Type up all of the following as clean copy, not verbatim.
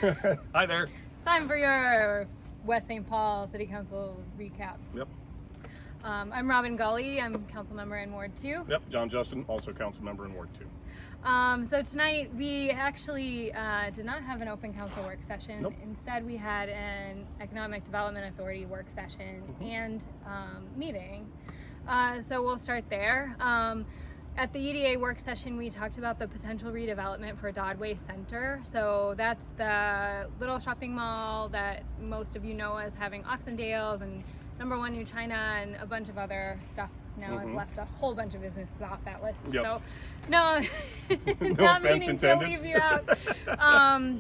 Hi there. It's time for your West St. Paul City Council recap. Yep. I'm Robin Gully. I'm council member in Ward 2. Yep. John Justin, also council member in Ward 2. So tonight we actually did not have an open council work session. Nope. Instead, we had an Economic Development Authority work session and meeting. So we'll start there. At the EDA work session, we talked about the potential redevelopment for Dodway Center. So that's the little shopping mall that most of you know as having Oxendales and Number One New China and a bunch of other stuff. Now I've left a whole bunch of businesses off that list. Yep. So no, not meaning to leave you out.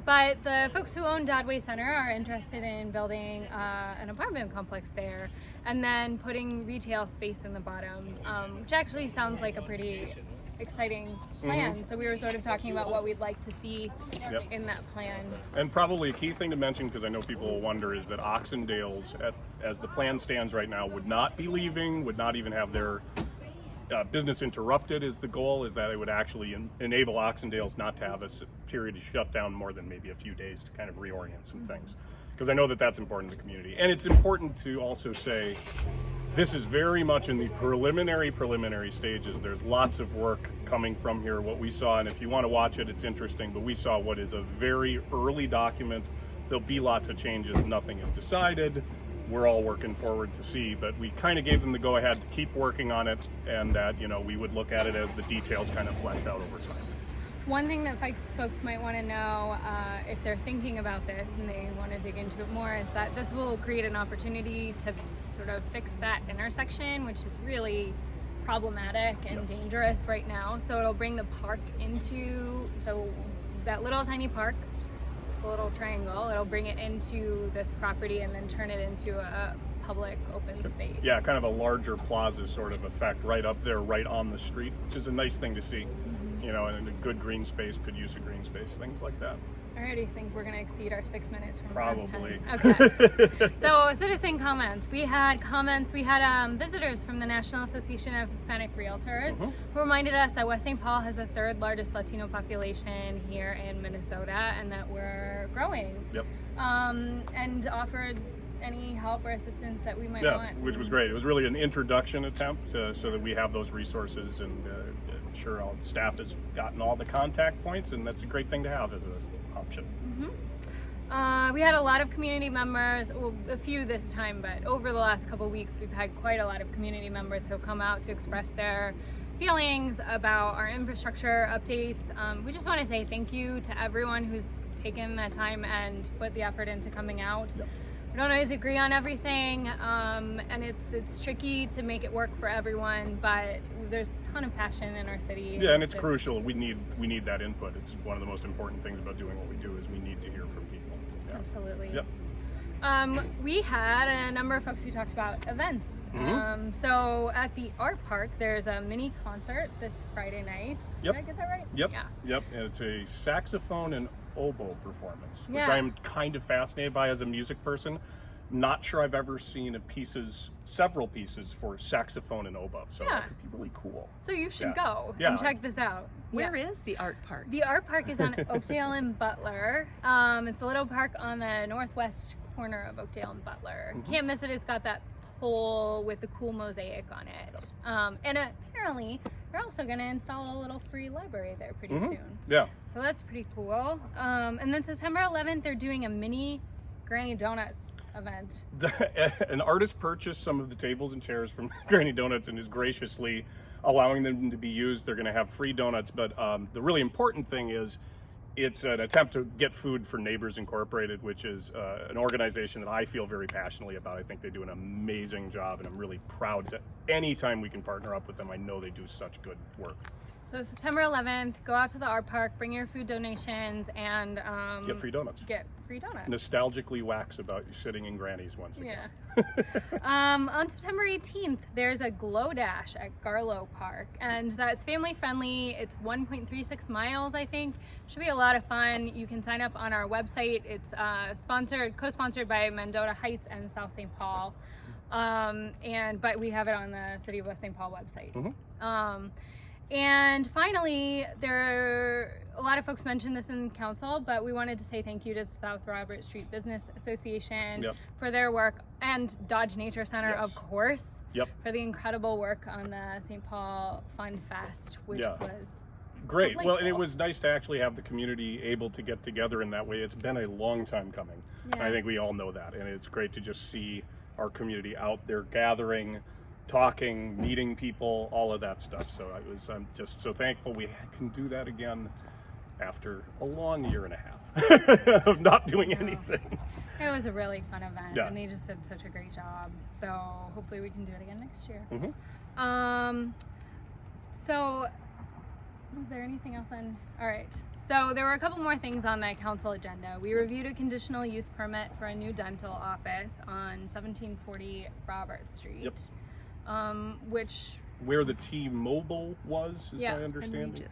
But the folks who own Dodway Center are interested in building an apartment complex there and then putting retail space in the bottom, which actually sounds like a pretty exciting plan. So we were sort of talking about what we'd like to see in that plan. And probably a key thing to mention, because I know people will wonder, is that Oxendales, as the plan stands right now, would not be leaving, would not even have their business interrupted. Is the goal, is that it would actually enable Oxendales not to have a period of shutdown more than maybe a few days to kind of reorient some things. Because I know that that's important to the community. And it's important to also say, this is very much in the preliminary stages. There's lots of work coming from here. What we saw, and if you want to watch it, it's interesting, but we saw what is a very early document. There'll be lots of changes. Nothing is decided. We're all working forward to see, but we kind of gave them the go-ahead to keep working on it, and that, you know, we would look at it as the details kind of flesh out over time. One thing that folks might want to know if they're thinking about this and they want to dig into it more is that this will create an opportunity to sort of fix that intersection, which is really problematic and dangerous right now. So it'll bring the park into, so that little tiny park, the little triangle, it'll bring it into this property and then turn it into a public open space. Yeah, kind of a larger plaza sort of effect right up there, right on the street, which is a nice thing to see. You know, and a good green space, could use a green space, things like that. I already think we're going to exceed our 6 minutes from Probably. last time. Okay. So citizen comments. We had visitors from the National Association of Hispanic Realtors who reminded us that West St. Paul has the third largest Latino population here in Minnesota and that we're growing. Yep. And offered any help or assistance that we might want. Which was great. It was really an introduction attempt so that we have those resources, and I'm sure all the staff has gotten all the contact points, and that's a great thing to have as an option. We had a lot of community members, well, a few this time, but over the last couple of weeks we've had quite a lot of community members who have come out to express their feelings about our infrastructure updates. We just want to say thank you to everyone who's taken the time and put the effort into coming out. We don't always agree on everything, and it's tricky to make it work for everyone, but there's a ton of passion in our city. Yeah, and it's crucial. We need that input. It's one of the most important things about doing what we do is we need to hear from people. Yeah. Absolutely. Yep. We had a number of folks who talked about events. So at the art park, there's a mini concert this Friday night. Yep. Did I get that right? Yep. Yeah. Yep. And it's a saxophone and oboe performance, which Yeah. I'm kind of fascinated by as a music person. Not sure I've ever seen several pieces for saxophone and oboe, so that could be really cool. So you should go and check this out. Where is the art park? The art park is on Oakdale and Butler. It's a little park on the northwest corner of Oakdale and Butler. Can't miss it. It's got that pole with the cool mosaic on it. And apparently they're also going to install a little free library there pretty soon. Yeah. So that's pretty cool. And then September 11th, they're doing a mini Granny Donuts event. An artist purchased some of the tables and chairs from Granny Donuts and is graciously allowing them to be used. They're going to have free donuts, but the really important thing is it's an attempt to get food for Neighbors Incorporated, which is an organization that I feel very passionately about. I think they do an amazing job, and I'm really proud that anytime we can partner up with them, I know they do such good work. So September 11th, go out to the art park, bring your food donations, and get free donuts. Nostalgically wax about you sitting in Granny's once again. On September 18th, there's a Glow Dash at Garlow Park, and that's family friendly. It's 1.36 miles, I think. Should be a lot of fun. You can sign up on our website. It's co-sponsored by Mendota Heights and South St. Paul, but we have it on the City of West St. Paul website. And finally, there a lot of folks mentioned this in council, but we wanted to say thank you to the South Robert Street Business Association Yep. for their work, and Dodge Nature Center, Yes. of course, Yep. for the incredible work on the St. Paul Fun Fest, which Yeah. was Great. Well, and it delightful. was nice to actually have the community able to get together in that way. It's been a long time coming. Yeah. I think we all know that, and it's great to just see our community out there gathering, talking, meeting people, all of that stuff. So I'm just so thankful we can do that again after a long year and a half of not doing anything. It was a really fun event, Yeah. and they just did such a great job. So hopefully we can do it again next year. Mhm. So was there anything else on? All right. So there were a couple more things on the council agenda. We reviewed a conditional use permit for a new dental office on 1740 Robert Street. Yep. Which Where the T-Mobile was, is Yeah. my And understanding.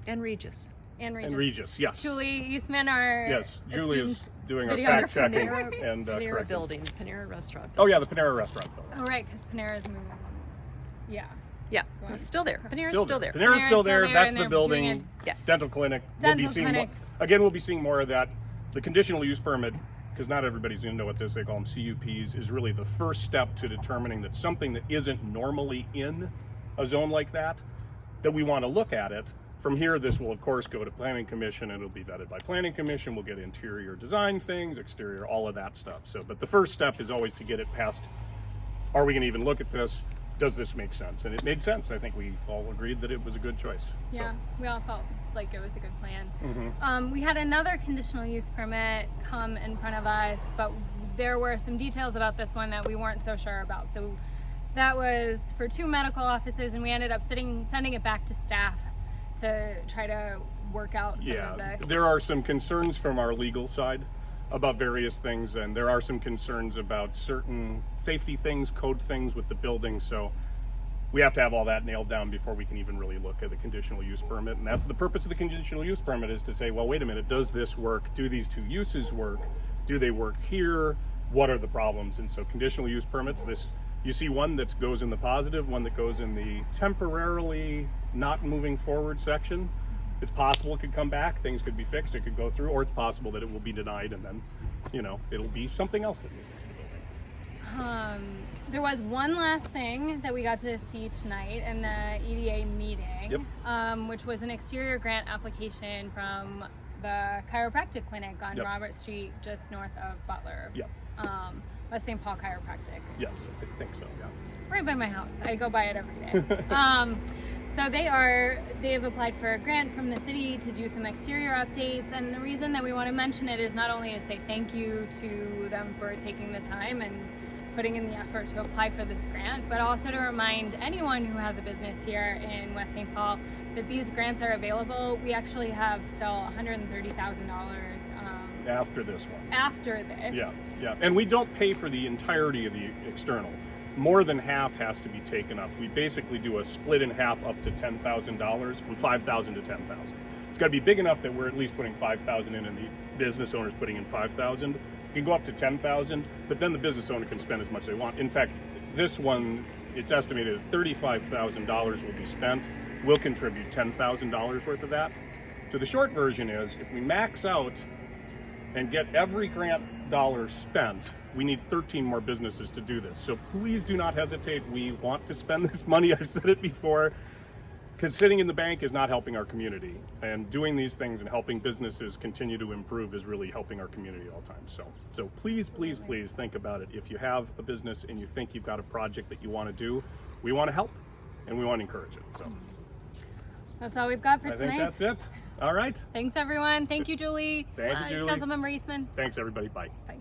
and And Regis, yes. Julie Eastman, our Yes, Julie is esteemed doing our videographer. fact checking Panera, and Panera correcting. building, Panera restaurant. Oh yeah, the Panera restaurant building. Oh right, because Panera's moving. Yeah. Yeah, Go on. it's still there. Panera's still there. Panera's still there. That's and the they're building. doing Yeah. Dental clinic. Dental we'll be seeing clinic. Again, we'll be seeing more of that. The conditional use permit, because not everybody's going to know what this, they call them CUPs, is really the first step to determining that something that isn't normally in a zone like that we want to look at it. From here, this will of course go to Planning Commission, and it'll be vetted by Planning Commission. We'll get interior design things, exterior, all of that stuff. So, but the first step is always to get it past, are we going to even look at this? Does this make sense? And it made sense. I think we all agreed that it was a good choice. Yeah, we all felt like it was a good plan. Mm-hmm. We had another conditional use permit come in front of us, but there were some details about this one that we weren't so sure about. So that was for 2 medical offices, and we ended up sending it back to staff to try to work out some of Yeah, the... there are some concerns from our legal side about various things, and there are some concerns about certain safety things, code things with the building. So we have to have all that nailed down before we can even really look at the conditional use permit. And that's the purpose of the conditional use permit, is to say, well, wait a minute, does this work? Do these 2 uses work? Do they work here? What are the problems? And so conditional use permits, you see one that goes in the positive, one that goes in the temporarily not moving forward section. It's possible it could come back, things could be fixed, it could go through, or it's possible that it will be denied, and then, it'll be something else that moves into the building. There was one last thing that we got to see tonight in the EDA meeting, which was an exterior grant application from the chiropractic clinic on Yep. Robert Street, just north of Butler. Yep. West St. Paul Chiropractic. Yes, I think so, yeah. Right by my house. I go by it every day. So they have applied for a grant from the city to do some exterior updates, and the reason that we want to mention it is not only to say thank you to them for taking the time and putting in the effort to apply for this grant, but also to remind anyone who has a business here in West St. Paul that these grants are available. We actually have still $130,000 After this one. after this. Yeah. And we don't pay for the entirety of the external. More than half has to be taken up. We basically do a split in half up to $10,000, from $5,000 to $10,000. It's got to be big enough that we're at least putting $5,000 in, and the business owner's putting in $5,000. It can go up to $10,000, but then the business owner can spend as much as they want. In fact, this one, it's estimated that $35,000 will be spent. We'll contribute $10,000 worth of that. So the short version is, if we max out and get every grant dollar spent, we need 13 more businesses to do this. So please do not hesitate. We want to spend this money. I've said it before, because sitting in the bank is not helping our community. And doing these things and helping businesses continue to improve is really helping our community at all times. So please, please, please think about it. If you have a business and you think you've got a project that you want to do, we want to help and we want to encourage it. So That's all we've got for I tonight. think that's it. All right. Thanks everyone. Thank you, Julie. Thank you, Julie. Councilmember Eastman. Thanks, everybody. Bye. Bye.